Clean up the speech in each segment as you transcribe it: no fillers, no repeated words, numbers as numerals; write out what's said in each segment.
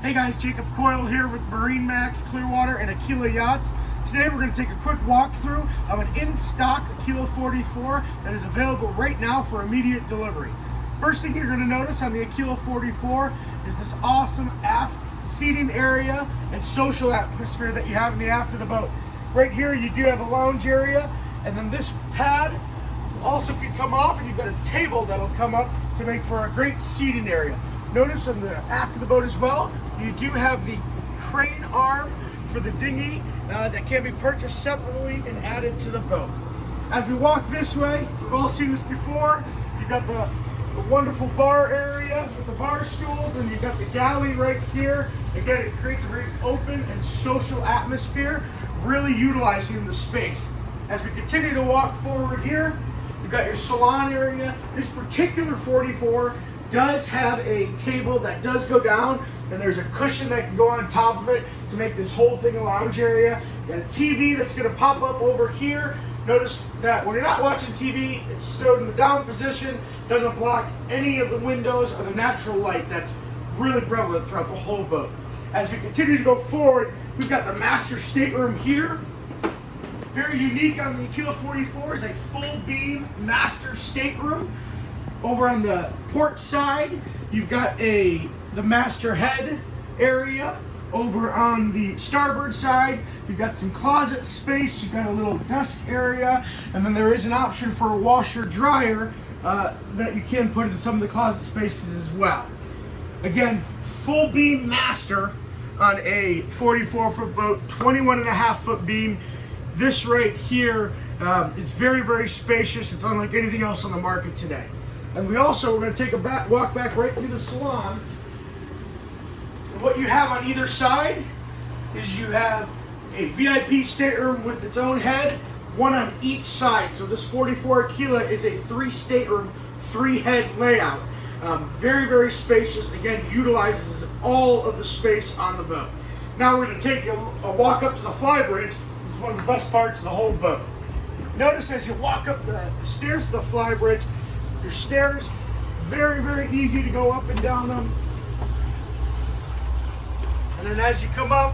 Hey guys, Jacob Coyle here with MarineMax, Clearwater, and Aquila yachts. Today we're going to take a quick walkthrough of an in-stock Aquila 44 that is available right now for immediate delivery. First thing you're going to notice on the Aquila 44 is this awesome aft seating area and social atmosphere that you have in the aft of the boat. Right here you do have a lounge area, and then this pad also can come off, and you've got a table that'll come up to make for a great seating area. Notice on the aft of the boat as well, you do have the crane arm for the dinghy that can be purchased separately and added to the boat. As we walk this way, we've all seen this before. You've got the wonderful bar area with the bar stools, and you've got the galley right here. Again, it creates a very open and social atmosphere, really utilizing the space. As we continue to walk forward here, you've got your salon area. This particular 44 does have a table that does go down, and there's a cushion that can go on top of it to make this whole thing a lounge area. You got a TV that's going to pop up over here. Notice that when you're not watching TV, it's stowed in the down position, doesn't block any of the windows or the natural light that's really prevalent throughout the whole boat. As we continue to go forward, we've got the master stateroom here. Very unique on the Aquila 44 is a full beam master stateroom. Over on the port side, you've got the master head area. Over on the starboard side, you've got some closet space, you've got a little desk area, and then there is an option for a washer dryer that you can put in some of the closet spaces as well. Again, full beam master on a 44-foot boat, 21.5-foot beam. This right here is very, very spacious. It's unlike anything else on the market today. And we're going to take a walk back right through the salon. And what you have on either side is you have a VIP stateroom with its own head, one on each side. So this 44 Aquila is a 3-stateroom, 3-head layout. Very, very spacious. Again, utilizes all of the space on the boat. Now we're going to take a walk up to the flybridge. This is one of the best parts of the whole boat. Notice as you walk up the stairs to the flybridge, your stairs, very, very easy to go up and down them. And then as you come up,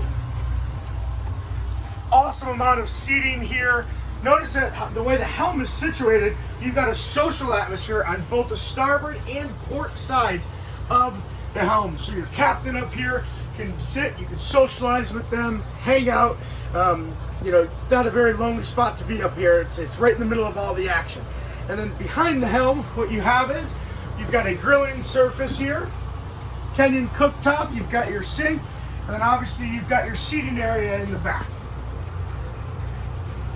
awesome amount of seating here. Notice that the way the helm is situated, you've got a social atmosphere on both the starboard and port sides of the helm. So your captain up here can sit, you can socialize with them, hang out. It's not a very lonely spot to be up here. It's right in the middle of all the action. And then behind the helm, what you have is, you've got a grilling surface here, Kenyan cooktop, you've got your sink, and then obviously you've got your seating area in the back.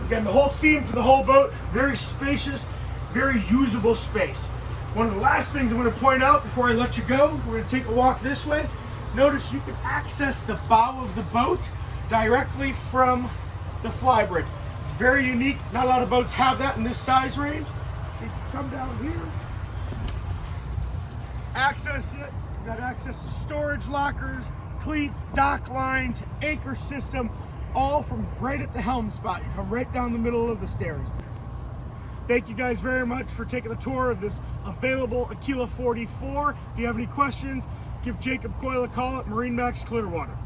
Again, the whole theme for the whole boat, very spacious, very usable space. One of the last things I'm going to point out before I let you go, we're going to take a walk this way. Notice you can access the bow of the boat directly from the flybridge. It's very unique. Not a lot of boats have that in this size range. You can come down here, access it. You've got access to storage lockers, cleats, dock lines, anchor system, all from right at the helm spot. You come right down the middle of the stairs. Thank you guys very much for taking the tour of this available Aquila 44. If you have any questions, give Jacob Coyle a call at MarineMax Clearwater.